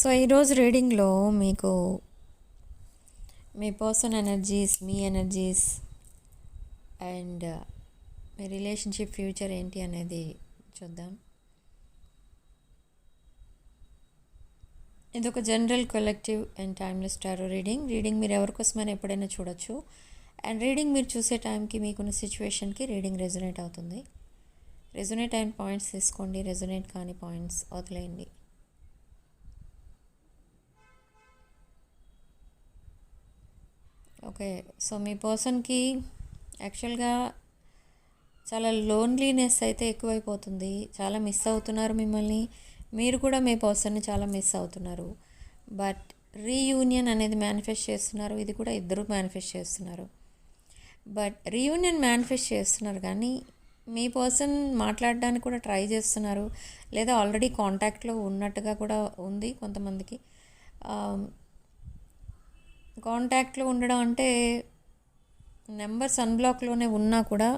So ఈరోజు రీడింగ్లో మీకు మీ పర్సన్ ఎనర్జీస్, మీ ఎనర్జీస్ అండ్ మీ రిలేషన్షిప్ ఫ్యూచర్ ఏంటి అనేది చూద్దాం. ఇది ఒక general collective and timeless tarot reading మీరు ఎవరికోసమైనా ఎప్పుడైనా చూడొచ్చు. అండ్ రీడింగ్ మీరు చూసే టైంకి మీకున్న సిచ్యువేషన్కి రీడింగ్ రెజొనేట్ అవుతుంది. రెజొనేట్ అయిన పాయింట్స్ తీసుకోండి, రెజొనేట్ కాని పాయింట్స్ వదిలేయండి. ఓకే, సో మీ పర్సన్కి యాక్చువల్గా చాలా లోన్లీనెస్ అయితే ఎక్కువైపోతుంది. చాలా మిస్ అవుతున్నారు మిమ్మల్ని, మీరు కూడా మీ పర్సన్ని చాలా మిస్ అవుతున్నారు. బట్ రీయూనియన్ అనేది మేనిఫెస్ట్ చేస్తున్నారు. ఇది కూడా ఇద్దరు మేనిఫెస్ట్ చేస్తున్నారు. బట్ రీయూనియన్ మేనిఫెస్ట్ చేస్తున్నారు కానీ మీ పర్సన్ మాట్లాడడానికి కూడా ట్రై చేస్తున్నారు, లేదా ఆల్రెడీ కాంటాక్ట్లో ఉన్నట్టుగా కూడా ఉంది కొంతమందికి. కాంటాక్ట్లో ఉండడం అంటే నెంబర్స్ అన్బ్లాక్లోనే ఉన్నా కూడా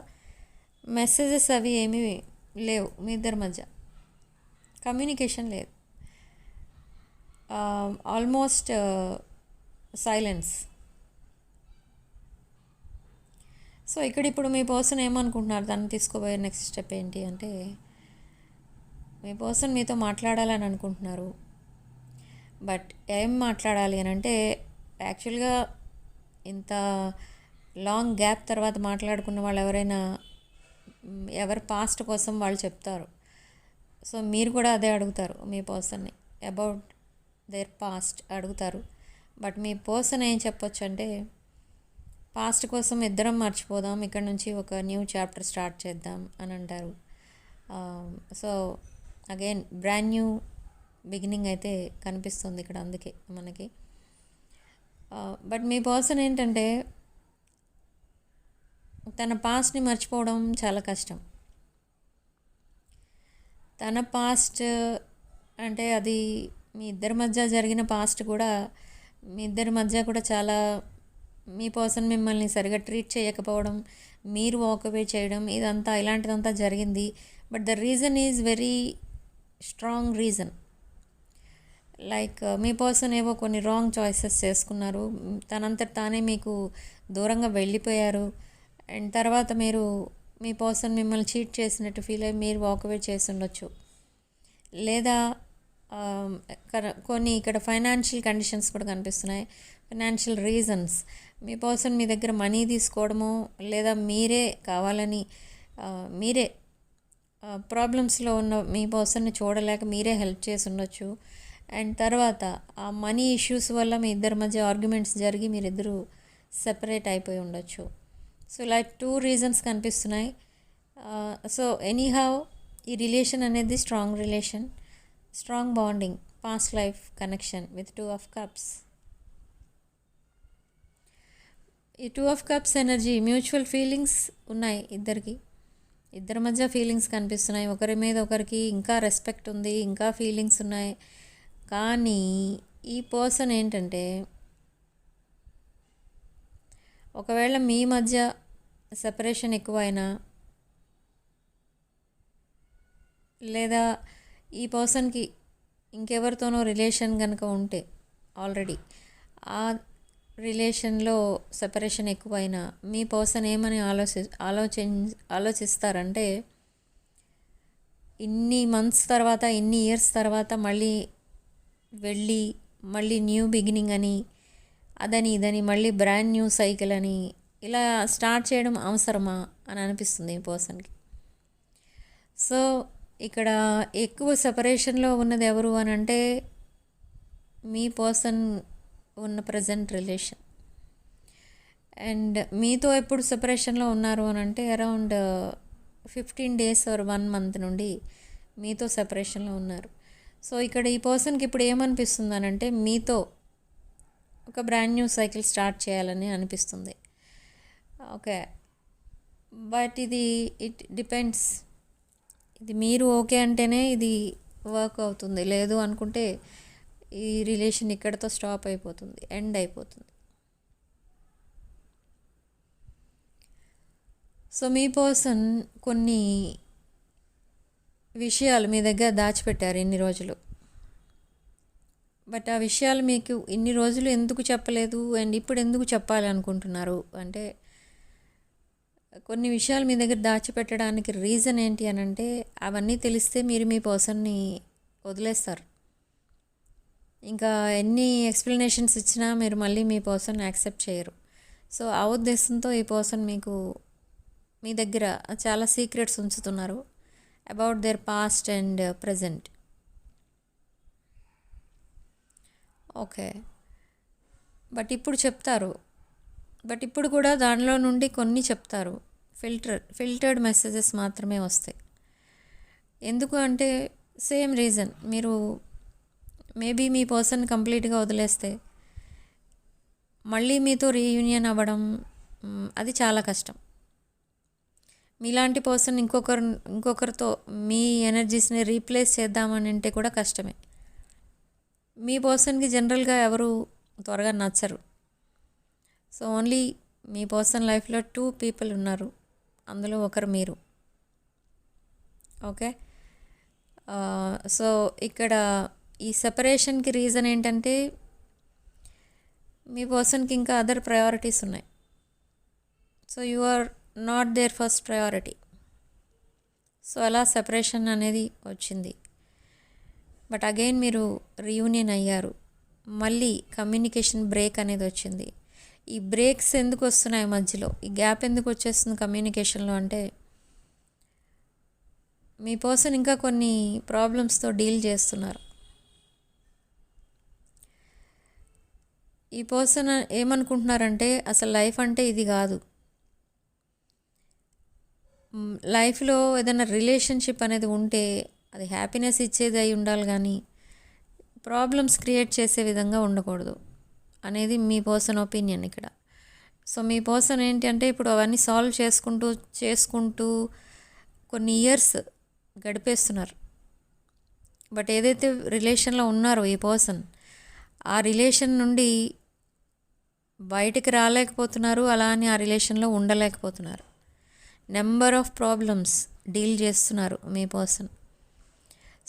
మెసేజెస్ అవి ఏమీ లేవు, మీ ఇద్దరి మధ్య కమ్యూనికేషన్ లేదు, ఆల్మోస్ట్ సైలెన్స్. సో ఇక్కడ ఇప్పుడు మీ పర్సన్ ఏమనుకుంటున్నారు, దాన్ని తీసుకోబోయే నెక్స్ట్ స్టెప్ ఏంటి అంటే, మీ పర్సన్ మీతో మాట్లాడాలని అనుకుంటున్నారు. బట్ ఏం మాట్లాడాలి అని అంటే, యాక్చువల్గా ఇంత లాంగ్ గ్యాప్ తర్వాత మాట్లాడుకున్న వాళ్ళు ఎవరైనా ఎవరి పాస్ట్ కోసం వాళ్ళు చెప్తారు. సో మీరు కూడా అదే అడుగుతారు, మీ పర్సన్ని అబౌట్ దేర్ పాస్ట్ అడుగుతారు. బట్ మీ పర్సన్ ఏం చెప్పొచ్చు అంటే, పాస్ట్ కోసం ఇద్దరం మర్చిపోదాం, ఇక్కడ నుంచి ఒక న్యూ చాప్టర్ స్టార్ట్ చేద్దాం అని అంటారు. So again brand new beginning అయితే కనిపిస్తుంది ఇక్కడ, అందుకే మనకి. బట్ మీ పర్సన్ ఏంటంటే, తన పాస్ట్ని మర్చిపోవడం చాలా కష్టం. తన పాస్ట్ అంటే అది మీ ఇద్దరి మధ్య జరిగిన పాస్ట్ కూడా, మీ ఇద్దరి మధ్య కూడా చాలా, మీ పర్సన్ మిమ్మల్ని సరిగా ట్రీట్ చేయకపోవడం, మీరు వాకవే చేయడం, ఇదంతా ఇలాంటిదంతా జరిగింది. But the reason is very strong reason. Like me person ఏవో కొన్ని రాంగ్ చాయిసెస్ చేసుకున్నారు, తనంతట తానే మీకు దూరంగా వెళ్ళిపోయారు. అండ్ తర్వాత మీరు, మీ పర్సన్ మిమ్మల్ని చీట్ చేసినట్టు ఫీల్ అయ్యి మీరు వాకవే చేసి ఉండొచ్చు. లేదా కొన్ని ఇక్కడ ఫైనాన్షియల్ కండిషన్స్ కూడా కనిపిస్తున్నాయి, ఫైనాన్షియల్ రీజన్స్. మీ పర్సన్ మీ దగ్గర మనీ తీసుకోవడమో, లేదా మీరే కావాలని మీరే ప్రాబ్లమ్స్లో ఉన్న మీ పర్సన్ని చూడలేక మీరే హెల్ప్ చేసి ఉండొచ్చు. అండ్ తర్వాత ఆ మనీ ఇష్యూస్ వల్ల మీ ఇద్దరి మధ్య ఆర్గ్యుమెంట్స్ జరిగి మీరిద్దరూ సెపరేట్ అయిపోయి ఉండొచ్చు. సో లైక్ 2 రీజన్స్ కనిపిస్తున్నాయి. సో ఎనీహౌ ఈ రిలేషన్ అనేది strong relation, strong bonding, past life connection with 2 of Cups. ఈ 2 of Cups energy, mutual feelings ఉన్నాయి ఇద్దరికి, ఇద్దరి మధ్య ఫీలింగ్స్ కనిపిస్తున్నాయి. ఒకరి మీద ఒకరికి ఇంకా రెస్పెక్ట్ ఉంది, ఇంకా ఫీలింగ్స్ ఉన్నాయి. కానీ ఈ పర్సన్ ఏంటంటే, ఒకవేళ మీ మధ్య సెపరేషన్ ఎక్కువైనా, లేదా ఈ పర్సన్కి ఇంకెవరితోనో రిలేషన్ కనుక ఉంటే ఆల్రెడీ, ఆ రిలేషన్లో సెపరేషన్ ఎక్కువైనా మీ పర్సన్ ఏమని ఆలోచిస్తారంటే, ఇన్ని మంత్స్ తర్వాత, ఇన్ని ఇయర్స్ తర్వాత మళ్ళీ వెళ్ళి మళ్ళీ న్యూ బిగినింగ్ అని, అదని ఇదని, మళ్ళీ బ్రాండ్ న్యూ సైకిల్ అని ఇలా స్టార్ట్ చేయడం అవసరమా అని అనిపిస్తుంది ఈ పర్సన్కి. సో ఇక్కడ ఎక్కువ సెపరేషన్లో ఉన్నది ఎవరు అని అంటే, మీ పర్సన్ ఉన్న ప్రజెంట్ రిలేషన్. అండ్ మీతో ఎప్పుడు సెపరేషన్లో ఉన్నారు అని అంటే, అరౌండ్ 15 days or 1 month నుండి మీతో సెపరేషన్లో ఉన్నారు. సో ఇక్కడ ఈ పర్సన్కి ఇప్పుడు ఏమనిపిస్తుంది అని అంటే, మీతో ఒక బ్రాండ్ న్యూ సైకిల్ స్టార్ట్ చేయాలని అనిపిస్తుంది. ఓకే, బట్ ఇది ఇట్ డిపెండ్స్. ఇది మీరు ఓకే అంటేనే ఇది వర్క్ అవుతుంది, లేదు అనుకుంటే ఈ రిలేషన్ ఇక్కడితో స్టాప్ అయిపోతుంది, ఎండ్ అయిపోతుంది. సో మీ పర్సన్ కొన్ని విషయాలు మీ దగ్గర దాచిపెట్టారు ఇన్ని రోజులు. బట్ ఆ విషయాలు మీకు ఇన్ని రోజులు ఎందుకు చెప్పలేదు అండ్ ఇప్పుడు ఎందుకు చెప్పాలి అనుకుంటున్నారు అంటే, కొన్ని విషయాలు మీ దగ్గర దాచిపెట్టడానికి రీజన్ ఏంటి అని అంటే, అవన్నీ తెలిస్తే మీరు మీ పర్సన్ని వదిలేస్తారు. ఇంకా ఎన్ని ఎక్స్ప్లెనేషన్స్ ఇచ్చినా మీరు మళ్ళీ మీ పర్సన్ యాక్సెప్ట్ చేయరు. సో ఆ ఉద్దేశంతో ఈ పర్సన్ మీకు మీ దగ్గర చాలా సీక్రెట్స్ ఉంచుతున్నారు about their past and present. Okay, but ఇప్పుడు చెప్తారు. బట్ ఇప్పుడు కూడా దానిలో నుండి కొన్ని చెప్తారు. ఫిల్టర్డ్ మెసేజెస్ మాత్రమే వస్తాయి. ఎందుకు అంటే సేమ్ రీజన్, మీరు మేబీ మీ పర్సన్ కంప్లీట్గా వదిలేస్తే మళ్ళీ మీతో రీయూనియన్ అవ్వడం అది చాలా కష్టం. మీలాంటి పర్సన్ ఇంకొకరితో మీ ఎనర్జీస్ని రీప్లేస్ చేద్దామని అంటే కూడా కష్టమే. మీ పర్సన్కి జనరల్గా ఎవరు త్వరగా నచ్చరు. సో ఓన్లీ మీ పర్సన్ లైఫ్లో 2 పీపుల్ ఉన్నారు, అందులో ఒకరు మీరు. ఓకే, సో ఇక్కడ ఈ సెపరేషన్కి రీజన్ ఏంటంటే, మీ పర్సన్కి ఇంకా అదర్ ప్రయారిటీస్ ఉన్నాయి. So you are not there first priority. So అలా సెపరేషన్ అనేది వచ్చింది. బట్ అగైన్ మీరు రీయూనియన్ అయ్యారు. మళ్ళీ కమ్యూనికేషన్ బ్రేక్ అనేది వచ్చింది. ఈ బ్రేక్స్ ఎందుకు వస్తున్నాయి మధ్యలో, ఈ గ్యాప్ ఎందుకు వచ్చేస్తుంది కమ్యూనికేషన్లో అంటే, మీ పర్సన్ ఇంకా కొన్ని ప్రాబ్లమ్స్తో డీల్ చేస్తున్నారు. ఈ పర్సన్ ఏమనుకుంటున్నారంటే, అసలు లైఫ్ అంటే ఇది కాదు. లైఫ్లో ఏదైనా రిలేషన్షిప్ అనేది ఉంటే అది హ్యాపీనెస్ ఇచ్చేది అయి ఉండాలి, కానీ ప్రాబ్లమ్స్ క్రియేట్ చేసే విధంగా ఉండకూడదు అనేది మీ పర్సన్ ఒపీనియన్ ఇక్కడ. సో మీ పర్సన్ ఏంటి అంటే, ఇప్పుడు అవన్నీ సాల్వ్ చేసుకుంటూ కొన్ని ఇయర్స్ గడిపేస్తున్నారు. బట్ ఏదైతే రిలేషన్లో ఉన్నారో ఈ పర్సన్, ఆ రిలేషన్ నుండి బయటికి రాలేకపోతున్నారు, అలా అని ఆ రిలేషన్లో ఉండలేకపోతున్నారు. నెంబర్ ఆఫ్ ప్రాబ్లమ్స్ డీల్ చేస్తున్నారు మీ పర్సన్.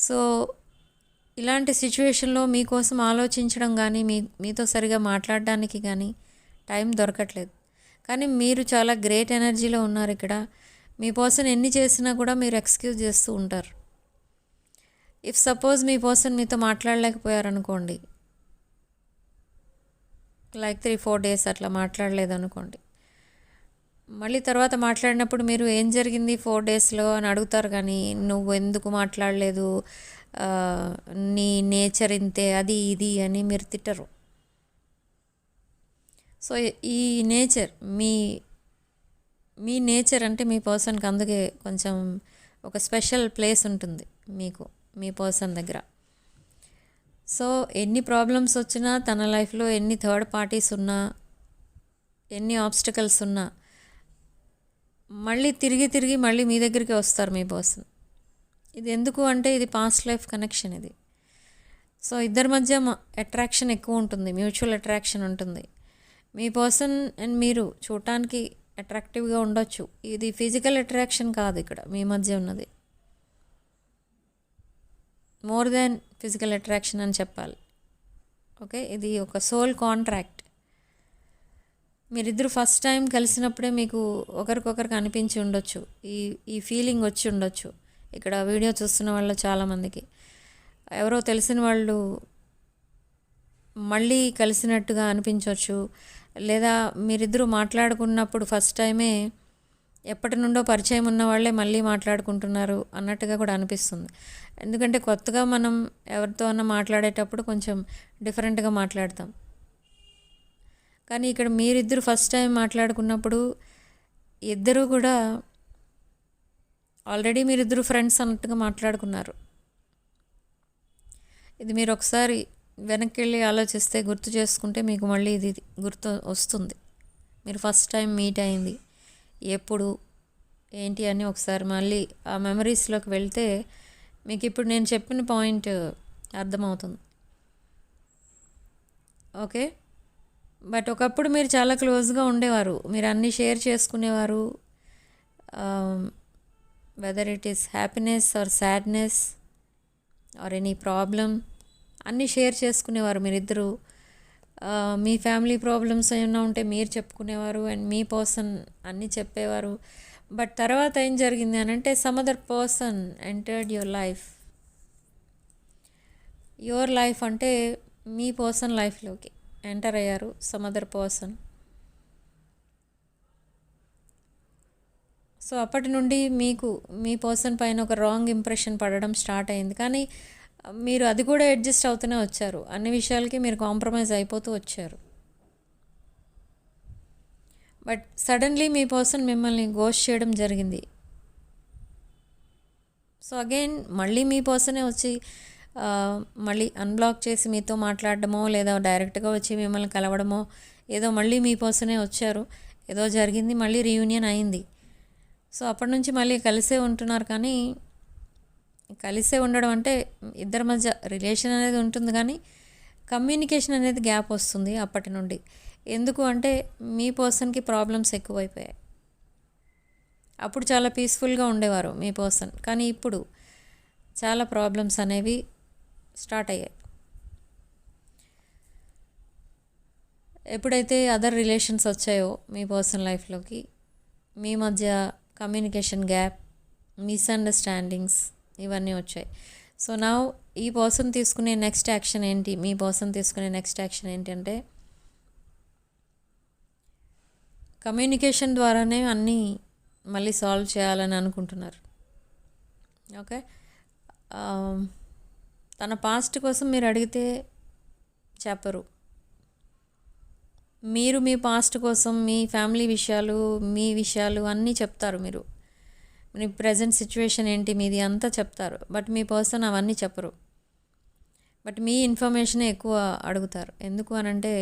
సో ఇలాంటి సిచ్యువేషన్లో మీకోసం ఆలోచించడం కానీ మీతో సరిగా మాట్లాడడానికి కానీ టైం దొరకట్లేదు. కానీ మీరు చాలా గ్రేట్ ఎనర్జీలో ఉన్నారు ఇక్కడ. మీ పర్సన్ ఎన్ని చేసినా కూడా మీరు ఎక్స్క్యూజ్ చేస్తూ ఉంటారు. ఇఫ్ సపోజ్ మీ పర్సన్ మీతో మాట్లాడలేకపోయారనుకోండి, లైక్ 3-4 డేస్ అట్లా మాట్లాడలేదు అనుకోండి, మళ్ళీ తర్వాత మాట్లాడినప్పుడు మీరు ఏం జరిగింది 4 డేస్లో అని అడుగుతారు, కానీ నువ్వు ఎందుకు మాట్లాడలేదు, నీ నేచర్ ఇంతే, అది ఇది అని మీరు తిట్టరు. సో ఈ నేచర్ మీ నేచర్ అంటే మీ పర్సన్కి అందుకే కొంచెం ఒక స్పెషల్ ప్లేస్ ఉంటుంది మీకు మీ పర్సన్ దగ్గర. సో ఎన్ని ప్రాబ్లమ్స్ వచ్చినా, తన లైఫ్లో ఎన్ని థర్డ్ పార్టీస్ ఉన్నా, ఎన్ని ఆబ్స్టకల్స్ ఉన్నా, మళ్ళీ తిరిగి మళ్ళీ మీ దగ్గరికి వస్తారు మీ పర్సన్. ఇది ఎందుకు అంటే, ఇది పాస్ట్ లైఫ్ కనెక్షన్ ఇది. సో ఇద్దరి మధ్య అట్రాక్షన్ ఎక్కువ ఉంటుంది, మ్యూచువల్ అట్రాక్షన్ ఉంటుంది. మీ పర్సన్ అండ్ మీరు చూడటానికి అట్రాక్టివ్గా ఉండొచ్చు. ఇది ఫిజికల్ అట్రాక్షన్ కాదు ఇక్కడ మీ మధ్య ఉన్నది, మోర్ దాన్ ఫిజికల్ అట్రాక్షన్ అని చెప్పాలి. ఓకే, ఇది ఒక సోల్ కాంట్రాక్ట్. మీరిద్దరు ఫస్ట్ టైం కలిసినప్పుడే మీకు ఒకరికొకరికి అనిపించి ఉండొచ్చు, ఈ ఫీలింగ్ వచ్చి ఉండొచ్చు. ఇక్కడ వీడియో చూస్తున్న వాళ్ళు చాలామందికి ఎవరో తెలిసిన వాళ్ళు మళ్ళీ కలిసినట్టుగా అనిపించవచ్చు, లేదా మీరిద్దరూ మాట్లాడుకున్నప్పుడు ఫస్ట్ టైమే ఎప్పటి నుండో పరిచయం ఉన్న వాళ్ళే మళ్ళీ మాట్లాడుకుంటున్నారు అన్నట్టుగా కూడా అనిపిస్తుంది. ఎందుకంటే కొత్తగా మనం ఎవరితో అన్నా మాట్లాడేటప్పుడు కొంచెం డిఫరెంట్గా మాట్లాడతాం. కానీ ఇక్కడ మీరిద్దరు ఫస్ట్ టైం మాట్లాడుకున్నప్పుడు ఇద్దరు కూడా ఆల్రెడీ మీరిద్దరు ఫ్రెండ్స్ అన్నట్టుగా మాట్లాడుకున్నారు. ఇది మీరు ఒకసారి వెనక్కి వెళ్ళి ఆలోచిస్తే, గుర్తు చేసుకుంటే మీకు మళ్ళీ ఇది గుర్తు వస్తుంది. మీరు ఫస్ట్ టైం మీట్ అయింది ఎప్పుడు ఏంటి అని ఒకసారి మళ్ళీ ఆ మెమరీస్లోకి వెళ్తే మీకు ఇప్పుడు నేను చెప్పిన పాయింట్ అర్థమవుతుంది. ఓకే, బట్ ఒకప్పుడు మీరు చాలా క్లోజ్గా ఉండేవారు, మీరు అన్నీ షేర్ చేసుకునేవారు. Whether it is happiness are sadness or any problem అన్నీ షేర్ చేసుకునేవారు మీరిద్దరూ. మీ ఫ్యామిలీ ప్రాబ్లమ్స్ ఏమైనా ఉంటే మీరు చెప్పుకునేవారు అండ్ మీ పర్సన్ అన్నీ చెప్పేవారు. బట్ తర్వాత ఏం జరిగింది అని అంటే some other person entered your life. Your life అంటే మీ పర్సన్ లైఫ్లోకి ఎంటర్ అయ్యారు సమ్ అదర్ పర్సన్. సో అప్పటి నుండి మీకు మీ పర్సన్ పైన ఒక రాంగ్ ఇంప్రెషన్ పడడం స్టార్ట్ అయింది. కానీ మీరు అది కూడా అడ్జస్ట్ అవుతూనే వచ్చారు. అన్ని విషయాలకి మీరు కాంప్రమైజ్ అయిపోతూ వచ్చారు. బట్ సడన్లీ మీ పర్సన్ మిమ్మల్ని గోస్ట్ చేయడం జరిగింది. సో అగైన్ మళ్ళీ మీ పర్సనే వచ్చి మళ్ళీ అన్బ్లాక్ చేసి మీతో మాట్లాడడమో లేదా డైరెక్ట్గా వచ్చి మిమ్మల్ని కలవడమో ఏదో మళ్ళీ మీ పర్సనే వచ్చారు, ఏదో జరిగింది, మళ్ళీ రీయూనియన్ అయింది. సో అప్పటి నుంచి మళ్ళీ కలిసే ఉంటున్నారు. కానీ కలిసే ఉండడం అంటే ఇద్దరి మధ్య రిలేషన్ అనేది ఉంటుంది కానీ కమ్యూనికేషన్ అనేది గ్యాప్ వస్తుంది అప్పటి నుండి. ఎందుకు అంటే మీ పర్సన్కి ప్రాబ్లమ్స్ ఎక్కువైపోయాయి. అప్పుడు చాలా పీస్ఫుల్గా ఉండేవారు మీ పర్సన్, కానీ ఇప్పుడు చాలా ప్రాబ్లమ్స్ అనేవి స్టార్ట్ అయ్యాయి. ఎప్పుడైతే అదర్ రిలేషన్స్ వచ్చాయో మీ పర్సన్ లైఫ్లోకి, మీ మధ్య కమ్యూనికేషన్ గ్యాప్, మిస్అండర్స్టాండింగ్స్ ఇవన్నీ వచ్చాయి. సో నా ఈ పర్సన్ తీసుకునే నెక్స్ట్ యాక్షన్ ఏంటి, మీ పర్సన్ తీసుకునే నెక్స్ట్ యాక్షన్ ఏంటంటే కమ్యూనికేషన్ ద్వారానే అన్నీ మళ్ళీ సాల్వ్ చేయాలని అనుకుంటున్నారు. ఓకే, తన పాస్ట్ కోసం మీరు అడిగితే చెప్పరు. మీరు మీ పాస్ట్ కోసం మీ ఫ్యామిలీ విషయాలు, మీ విషయాలు అన్నీ చెప్తారు. మీరు మీ ప్రజెంట్ సిచ్యువేషన్ ఏంటి మీది అంతా చెప్తారు. బట్ మీ పర్సన్ అవన్నీ చెప్పరు. బట్ మీ ఇన్ఫర్మేషనే ఎక్కువ అడుగుతారు. ఎందుకు అనంటే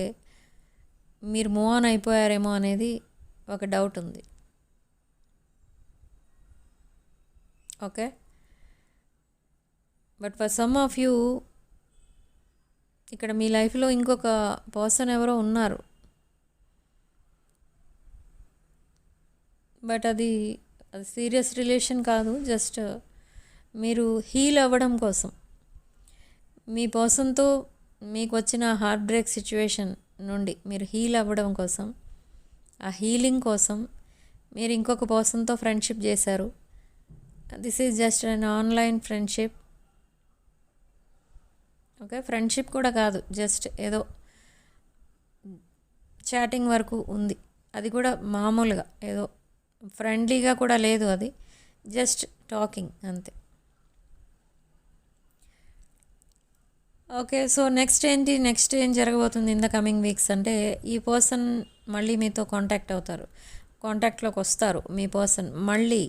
మీరు మూవ్ ఆన్ అయిపోయారేమో అనేది ఒక డౌట్ ఉంది. Okay, but for some of you ఇక్కడ మీ లైఫ్లో ఇంకొక పర్సన్ ఎవరో ఉన్నారు. బట్ అది సీరియస్ రిలేషన్ కాదు, జస్ట్ మీరు హీల్ అవ్వడం కోసం, మీ పర్సన్తో మీకు వచ్చిన హార్ట్ బ్రేక్ సిచ్యువేషన్ నుండి మీరు హీల్ అవ్వడం కోసం, ఆ హీలింగ్ కోసం మీరు ఇంకొక పర్సన్తో ఫ్రెండ్షిప్ చేశారు. This is just an online friendship. Okay, friendship కూడా కాదు, జస్ట్ ఏదో చాటింగ్ వరకు ఉంది. అది కూడా మామూలుగా ఏదో ఫ్రెండ్లీగా కూడా లేదు, అది జస్ట్ టాకింగ్ అంతే. ఓకే, సో నెక్స్ట్ ఏంటి, నెక్స్ట్ ఏం జరగబోతుంది ఇన్ ద కమింగ్ వీక్స్ అంటే ఈ పర్సన్ మళ్ళీ మీతో కాంటాక్ట్ అవుతారు, కాంటాక్ట్లోకి వస్తారు. మీ పర్సన్ మళ్ళీ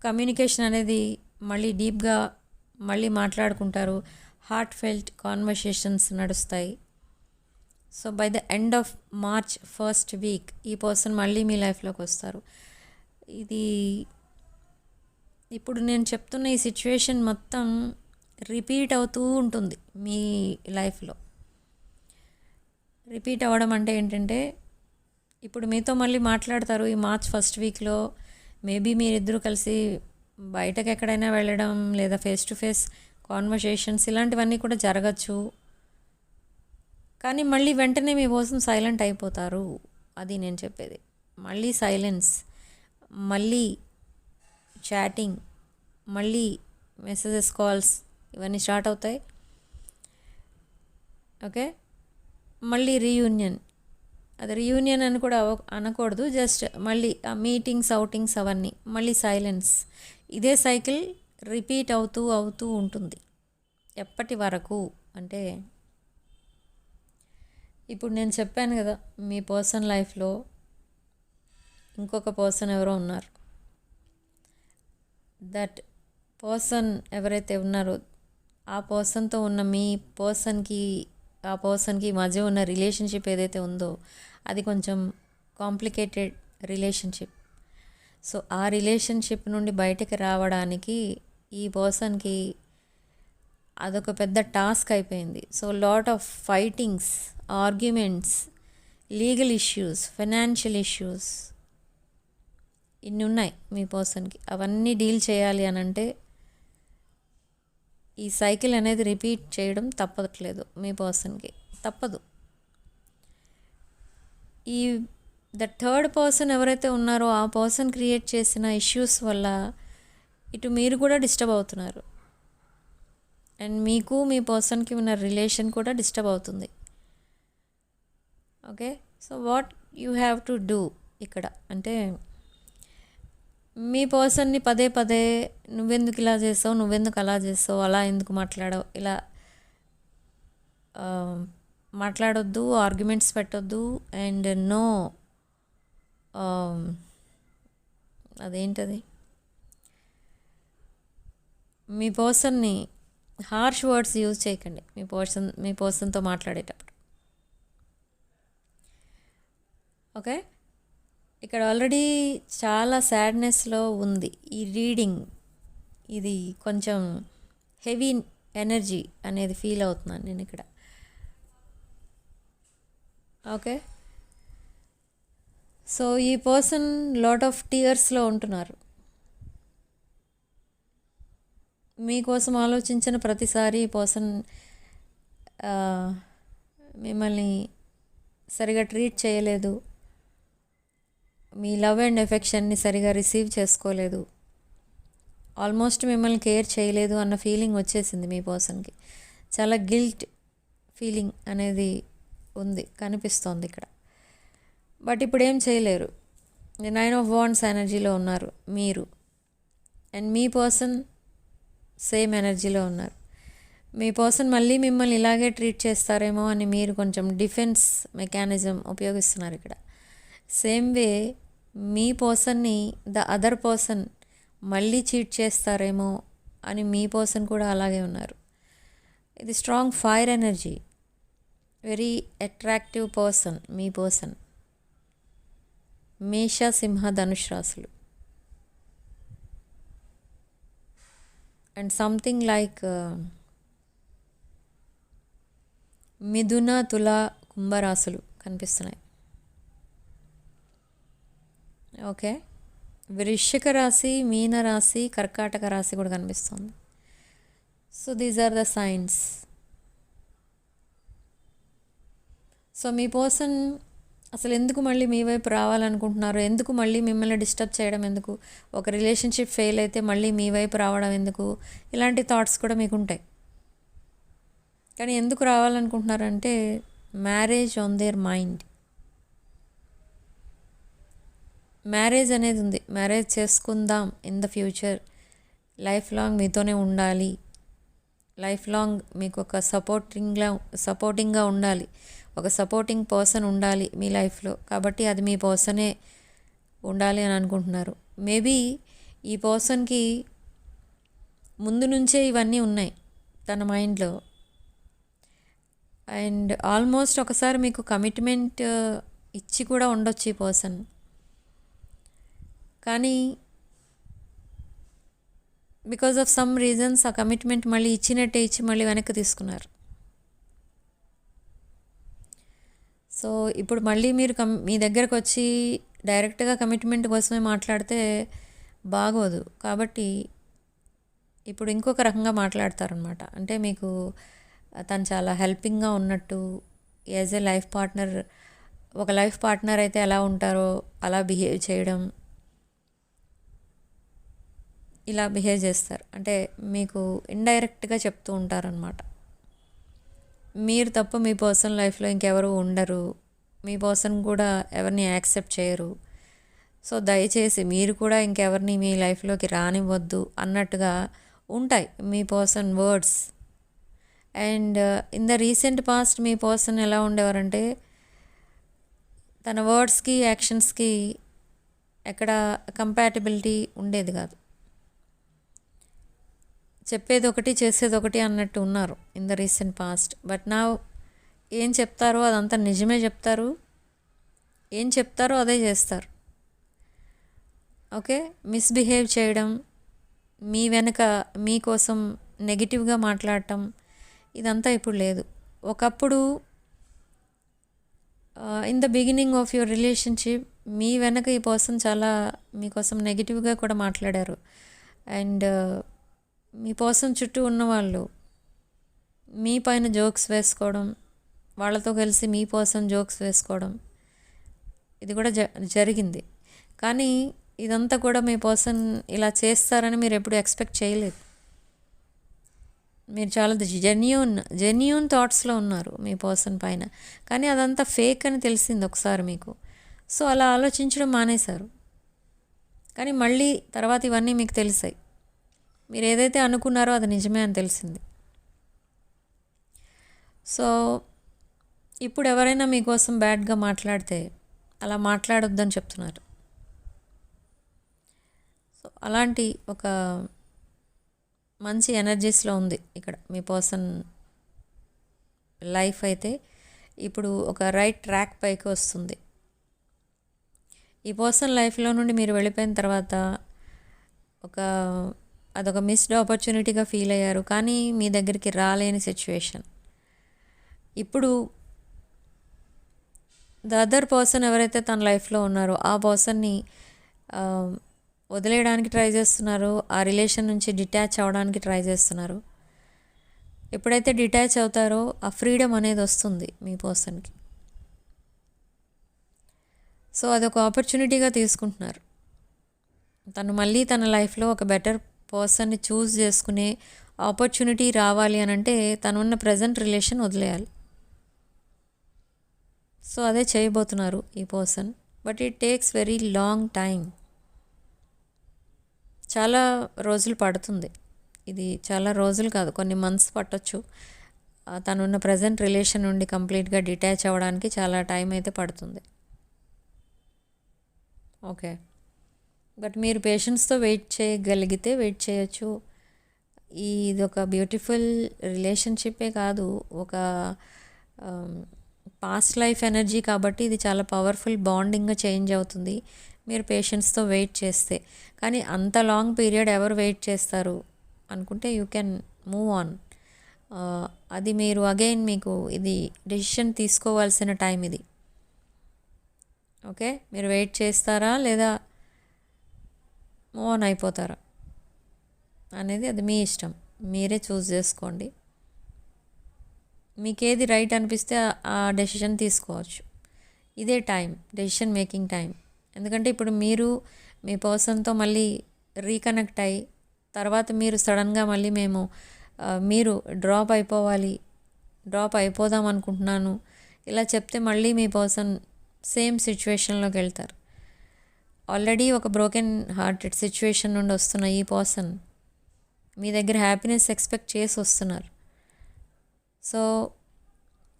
కమ్యూనికేషన్ అనేది మళ్ళీ డీప్గా మళ్ళీ మాట్లాడుకుంటారు. హార్ట్ ఫెల్ట్ కాన్వర్సేషన్స్ నడుస్తాయి. So by the end of March first week ఈ పర్సన్ మళ్ళీ మీ లైఫ్లోకి వస్తారు. ఇది ఇప్పుడు నేను చెప్తున్న ఈ సిచ్యువేషన్ మొత్తం రిపీట్ అవుతూ ఉంటుంది మీ లైఫ్లో. రిపీట్ అవ్వడం అంటే ఏంటంటే ఇప్పుడు మీతో మళ్ళీ మాట్లాడతారు ఈ మార్చ్ ఫస్ట్ వీక్లో. మేబీ మీరిద్దరూ కలిసి బయటకు ఎక్కడైనా వెళ్ళడం లేదా ఫేస్ టు ఫేస్ కాన్వర్సేషన్స్ ఇలాంటివన్నీ కూడా జరగచ్చు. కానీ మళ్ళీ వెంటనే మీ కోసం సైలెంట్ అయిపోతారు. అది నేను చెప్పేది. మళ్ళీ సైలెన్స్, మళ్ళీ చాటింగ్, మళ్ళీ మెసేజెస్, కాల్స్ ఇవన్నీ స్టార్ట్ అవుతాయి. ఓకే, మళ్ళీ రీయూనియన్. అది రీయూనియన్ అని కూడా అనకూడదు, జస్ట్ మళ్ళీ ఆ మీటింగ్స్, అవుటింగ్స్ అవన్నీ, మళ్ళీ సైలెన్స్. ఇదే సైకిల్ రిపీట్ అవుతూ అవుతూ ఉంటుంది. ఎప్పటి వరకు అంటే ఇప్పుడు నేను చెప్పాను కదా, మీ పర్సన్ లైఫ్లో ఇంకొక పర్సన్ ఎవరో ఉన్నారు. దట్ పర్సన్ ఎవరైతే ఉన్నారో ఆ పర్సన్తో ఉన్న మీ పర్సన్కి ఆ పర్సన్కి మధ్య ఉన్న రిలేషన్షిప్ ఏదైతే ఉందో అది కొంచెం కాంప్లికేటెడ్ రిలేషన్షిప్. సో ఆ రిలేషన్షిప్ నుండి బయటకు రావడానికి ఈ పర్సన్కి అదొక పెద్ద టాస్క్ అయిపోయింది. So lot of fightings, arguments, legal issues, financial issues ఇన్ని ఉన్నాయి మీ పర్సన్కి. అవన్నీ డీల్ చేయాలి అని అంటే ఈ సైకిల్ అనేది రిపీట్ చేయడం తప్పట్లేదు మీ పర్సన్కి, తప్పదు. ఈ థర్డ్ పర్సన్ ఎవరైతే ఉన్నారో ఆ పర్సన్ క్రియేట్ చేసిన ఇష్యూస్ వల్ల ఇటు మీరు కూడా డిస్టర్బ్ అవుతున్నారు, అండ్ మీకు మీ పర్సన్కి ఉన్న రిలేషన్ కూడా డిస్టర్బ్ అవుతుంది. Okay, so what you have to do ఇక్కడ అంటే, మీ పర్సన్ని పదే పదే నువ్వెందుకు ఇలా చేసావు, నువ్వెందుకు అలా చేసావు, అలా ఎందుకు మాట్లాడవు, ఇలా మాట్లాడొద్దు, ఆర్గ్యుమెంట్స్ పెట్టొద్దు. అండ్ నో అదేంటది, మీ పర్సన్ని హార్ష్ వర్డ్స్ యూజ్ చేయకండి మీ పర్సన్తో మాట్లాడేటప్పుడు. ఓకే, ఇక్కడ ఆల్రెడీ చాలా సాడ్నెస్లో ఉంది ఈ రీడింగ్. ఇది కొంచెం హెవీ ఎనర్జీ అనేది ఫీల్ అవుతున్నాను నేను ఇక్కడ. ఓకే, సో ఈ పర్సన్ లాట్ ఆఫ్ టీయర్స్లో ఉంటున్నారు. మీకోసం ఆలోచించిన ప్రతిసారి ఈ పర్సన్ మిమ్మల్ని సరిగా ట్రీట్ చేయలేదు, మీ లవ్ అండ్ ఎఫెక్షన్ని సరిగా రిసీవ్ చేసుకోలేదు, ఆల్మోస్ట్ మిమ్మల్ని కేర్ చేయలేదు అన్న ఫీలింగ్ వచ్చేసింది మీ పర్సన్కి. చాలా గిల్ట్ ఫీలింగ్ అనేది ఉంది, కనిపిస్తోంది ఇక్కడ. బట్ ఇప్పుడు ఏం చేయలేరు. 9 of Wands ఎనర్జీలో ఉన్నారు మీరు, అండ్ మీ పర్సన్ సేమ్ ఎనర్జీలో ఉన్నారు. మీ పర్సన్ మళ్ళీ మిమ్మల్ని ఇలాగే ట్రీట్ చేస్తారేమో అని మీరు కొంచెం డిఫెన్స్ మెకానిజం ఉపయోగిస్తున్నారు ఇక్కడ. సేమ్ వే మీ పర్సన్ని అదర్ పర్సన్ మళ్ళీ చీట్ చేస్తారేమో అని మీ పర్సన్ కూడా అలాగే ఉన్నారు. ఇది strong fire energy, very attractive person మీ పర్సన్. మేష, సింహ, ధనుష్ రాశులు. అండ్ సంథింగ్ లైక్ మిథున, తుల, కుంభరాశులు కనిపిస్తున్నాయి. ఓకే, వృశ్చిక రాశి, మీన రాశి, కర్కాటక రాశి కూడా కనిపిస్తుంది. So these are the signs. So మీ పర్సన్ అసలు ఎందుకు మళ్ళీ మీ వైపు రావాలనుకుంటున్నారు, ఎందుకు మళ్ళీ మిమ్మల్ని డిస్టర్బ్ చేయడం ఎందుకు, ఒక రిలేషన్షిప్ ఫెయిల్ అయితే మళ్ళీ మీ వైపు రావడం ఎందుకు, ఇలాంటి థాట్స్ కూడా మీకు ఉంటాయి. కానీ ఎందుకు రావాలనుకుంటున్నారంటే marriage on their mind. Marriage అనేది ఉంది, మ్యారేజ్ చేసుకుందాం in the future, life long మీతోనే ఉండాలి, లైఫ్ లాంగ్ మీకు ఒక సపోర్టింగ్గా ఉండాలి, ఒక సపోర్టింగ్ పర్సన్ ఉండాలి మీ లైఫ్లో. కాబట్టి అది మీ పర్సనే ఉండాలి అని అనుకుంటున్నారు. మేబీ ఈ పర్సన్కి ముందు నుంచే ఇవన్నీ ఉన్నాయి తన మైండ్లో, అండ్ ఆల్మోస్ట్ ఒకసారి మీకు కమిట్మెంట్ ఇచ్చి కూడా ఉండొచ్చు ఈ పర్సన్. కానీ బికాజ్ ఆఫ్ సమ్ రీజన్స్ ఆ కమిట్మెంట్ మళ్ళీ ఇచ్చినట్టే ఇచ్చి మళ్ళీ వెనక్కి తీసుకున్నారు. సో ఇప్పుడు మళ్ళీ మీరు మీ దగ్గరకు వచ్చి డైరెక్ట్గా కమిట్మెంట్ కోసమే మాట్లాడితే బాగోదు. కాబట్టి ఇప్పుడు ఇంకొక రకంగా మాట్లాడతారనమాట. అంటే మీకు తను చాలా హెల్పింగ్గా ఉన్నట్టు, యాజ్ ఏ లైఫ్ పార్ట్నర్, ఒక లైఫ్ పార్ట్నర్ అయితే ఎలా ఉంటారో అలా బిహేవ్ చేయడం, ఇలా బిహేవ్ చేస్తారు. అంటే మీకు ఇండైరెక్ట్గా చెప్తూ ఉంటారనమాట, మీరు తప్ప మీ పర్సనల్ లైఫ్లో ఇంకెవరు ఉండరు, మీ పర్సన్ కూడా ఎవరిని యాక్సెప్ట్ చేయరు, సో దయచేసి మీరు కూడా ఇంకెవరిని మీ లైఫ్లోకి రానివ్వద్దు అన్నట్టుగా ఉంటాయి మీ person words. And in the recent past మీ పర్సన్ ఎలా ఉండేవారంటే తన వర్డ్స్కి యాక్షన్స్కి ఎక్కడ కంపాటబిలిటీ ఉండేది కాదు, చెప్పేది ఒకటి చేసేది ఒకటి అన్నట్టు ఉన్నారు in the recent past. But నా ఏం చెప్తారో అదంతా నిజమే చెప్తారు, ఏం చెప్తారో అదే చేస్తారు. ఓకే, మిస్బిహేవ్ చేయడం, మీ వెనక మీకోసం నెగిటివ్గా మాట్లాడటం, ఇదంతా ఇప్పుడు లేదు. ఒకప్పుడు in the beginning of your relationship మీ వెనక ఈ పర్సన్ చాలా మీకోసం నెగిటివ్గా కూడా మాట్లాడారు, అండ్ మీ పర్సన్ చుట్టూ ఉన్నవాళ్ళు మీ పైన జోక్స్ వేసుకోవడం, వాళ్ళతో కలిసి మీ పర్సన్ జోక్స్ వేసుకోవడం, ఇది కూడా జరిగింది. కానీ ఇదంతా కూడా మీ పర్సన్ ఇలా చేస్తారని మీరు ఎప్పుడు ఎక్స్పెక్ట్ చేయలేదు. మీరు చాలా జెన్యూన్ థాట్స్లో ఉన్నారు మీ పర్సన్ పైన. కానీ అదంతా ఫేక్ అని తెలిసింది ఒకసారి మీకు. సో అలా ఆలోచించడం మానేశారు. కానీ మళ్ళీ తర్వాత ఇవన్నీ మీకు తెలిసాయి. మీరు ఏదైతే అనుకున్నారో అది నిజమే అని తెలిసింది. సో ఇప్పుడు ఎవరైనా మీకోసం బ్యాడ్గా మాట్లాడితే అలా మాట్లాడొద్దని చెప్తున్నారు. సో అలాంటి ఒక మంచి ఎనర్జీస్లో ఉంది ఇక్కడ మీ పర్సన్ లైఫ్. అయితే ఇప్పుడు ఒక రైట్ ట్రాక్ పైకి వస్తుంది. ఈ పర్సన్ లైఫ్లో నుండి మీరు వెళ్ళిపోయిన తర్వాత అదొక మిస్డ్ ఆపర్చునిటీగా ఫీల్ అయ్యారు, కానీ మీ దగ్గరికి రాలేని సిచ్యువేషన్. ఇప్పుడు ద అదర్ పర్సన్ ఎవరైతే తన లైఫ్లో ఉన్నారో ఆ పర్సన్ని వదిలేయడానికి ట్రై చేస్తున్నారు, ఆ రిలేషన్ నుంచి డిటాచ్ అవ్వడానికి ట్రై చేస్తున్నారు. ఎప్పుడైతే డిటాచ్ అవుతారో ఆ ఫ్రీడమ్ అనేది వస్తుంది మీ పర్సన్కి. సో అదొక ఆపర్చునిటీగా తీసుకుంటున్నారు. తను మళ్ళీ తన లైఫ్లో ఒక బెటర్ పర్సన్ని చూస్ చేసుకునే ఆపర్చునిటీ రావాలి అని అంటే తనున్న ప్రజెంట్ రిలేషన్ వదిలేయాలి. సో అదే చేయబోతున్నారు ఈ person. But it takes very long time. చాలా రోజులు పడుతుంది. ఇది చాలా రోజులు కాదు, కొన్ని మంత్స్ పట్టొచ్చు. తనున్న ప్రజెంట్ రిలేషన్ నుండి కంప్లీట్గా డిటాచ్ అవ్వడానికి చాలా టైం అయితే పడుతుంది. ఓకే, బట్ మీరు పేషెన్స్తో వెయిట్ చేయగలిగితే వెయిట్ చేయొచ్చు. ఇది ఒక బ్యూటిఫుల్ రిలేషన్షిప్పే కాదు, ఒక పాస్ట్ లైఫ్ ఎనర్జీ కాబట్టి ఇది చాలా పవర్ఫుల్ బాండింగ్గా చేంజ్ అవుతుంది మీరు పేషెన్స్తో వెయిట్ చేస్తే. కానీ అంత లాంగ్ పీరియడ్ ఎవరు వెయిట్ చేస్తారు అనుకుంటే యూ కెన్ మూవ్ ఆన్. అది మీరు అగైన్ మీకు ఇది డెసిషన్ తీసుకోవాల్సిన టైం ఇది. ఓకే, మీరు వెయిట్ చేస్తారా లేదా మూవ్ ఆన్ అయిపోతారా అనేది అది మీ ఇష్టం, మీరే చూస్ చేసుకోండి. మీకు ఏది రైట్ అనిపిస్తే ఆ డెసిషన్ తీసుకోవచ్చు. ఇదే టైం, డెసిషన్ మేకింగ్ టైం. ఎందుకంటే ఇప్పుడు మీరు మీ పర్సన్తో మళ్ళీ రీకనెక్ట్ అయ్యి తర్వాత మీరు సడన్గా మళ్ళీ మీరు డ్రాప్ అయిపోదాం అనుకుంటున్నాను ఇలా చెప్తే మళ్ళీ మీ పర్సన్ సేమ్ సిచ్యువేషన్లోకి వెళ్తారు. ఆల్రెడీ ఒక బ్రోకెన్ హార్టెడ్ సిచ్యువేషన్ నుండి వస్తున్న ఈ పర్సన్ మీ దగ్గర హ్యాపీనెస్ ఎక్స్పెక్ట్ చేసి వస్తున్నారు. సో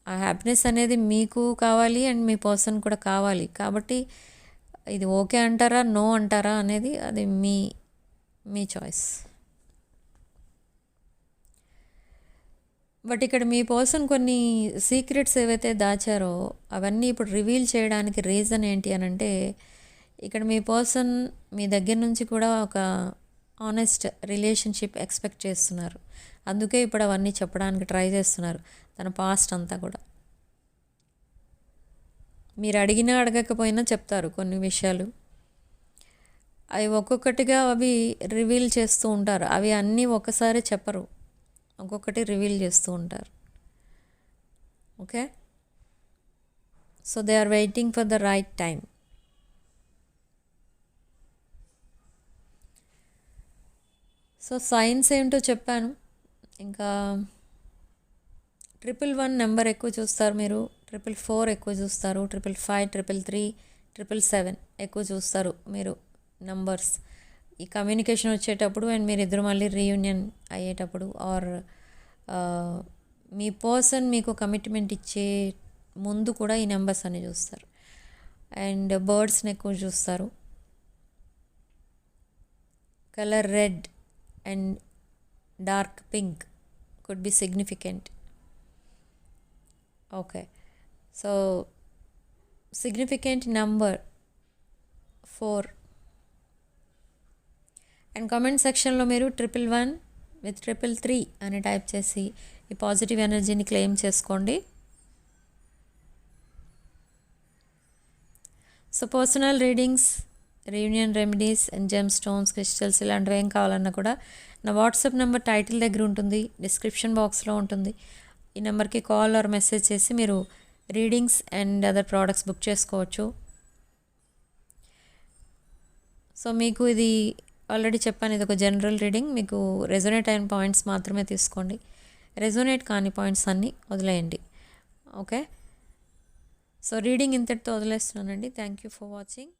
ఆ హ్యాపీనెస్ అనేది మీకు కావాలి అండ్ మీ పర్సన్ కూడా కావాలి. కాబట్టి ఇది ఓకే అంటారా నో అంటారా అనేది అది మీ చాయిస్. బట్ ఇక్కడ మీ పర్సన్ కొన్ని సీక్రెట్స్ ఏవైతే దాచారో అవన్నీ ఇప్పుడు రివీల్ చేయడానికి రీజన్ ఏంటి అని అంటే, ఇక్కడ మీ పర్సన్ మీ దగ్గర నుంచి కూడా ఒక ఆనెస్ట్ రిలేషన్షిప్ ఎక్స్పెక్ట్ చేస్తున్నారు. అందుకే ఇప్పుడు అవన్నీ చెప్పడానికి ట్రై చేస్తున్నారు, తన పాస్ట్ అంతా కూడా. మీరు అడిగినా అడగకపోయినా చెప్తారు కొన్ని విషయాలు. అవి ఒక్కొక్కటిగా అవి రివీల్ చేస్తూ ఉంటారు. అవి అన్నీ ఒకసారి చెప్పరు, ఒక్కొక్కటి రివీల్ చేస్తూ ఉంటారు. Okay, so they are waiting for the right time. So signs ఏంటో చెప్పాను. ఇంకా 111 నెంబర్ ఎక్కువ చూస్తారు మీరు, 444 ఎక్కువ చూస్తారు, 555, 333, 777 ఎక్కువ చూస్తారు మీరు నంబర్స్. ఈ కమ్యూనికేషన్ వచ్చేటప్పుడు అండ్ మీరు ఇద్దరు మళ్ళీ రీయూనియన్ అయ్యేటప్పుడు ఆర్ మీ పర్సన్ మీకు కమిట్మెంట్ ఇచ్చే ముందు కూడా ఈ నెంబర్స్ అన్ని చూస్తారు. అండ్ బర్డ్స్ని ఎక్కువ చూస్తారు. Colour red and dark pink could be significant. Okay, so significant number 4. And comment సెక్షన్లో మీరు 111 with 333 అని టైప్ చేసి ఈ పాజిటివ్ ఎనర్జీని క్లెయిమ్ చేసుకోండి. So personal readings reunion remedies and gem stones, crystals ఇలాంటివి ఏం కావాలన్నా కూడా నా వాట్సాప్ నెంబర్ టైటిల్ దగ్గర ఉంటుంది, డిస్క్రిప్షన్ బాక్స్లో ఉంటుంది. ఈ నెంబర్కి కాల్ ఆర్ మెసేజ్ చేసి మీరు readings and other products book చేసుకోవచ్చు. సో మీకు ఇది ఆల్రెడీ చెప్పాను, ఇది ఒక జనరల్ రీడింగ్. మీకు రెజొనేట్ అయిన పాయింట్స్ మాత్రమే తీసుకోండి, రెజొనేట్ కాని పాయింట్స్ అన్నీ వదిలేయండి. ఓకే, సో రీడింగ్ ఇంతటితో వదిలేస్తున్నానండి. Thank you for watching.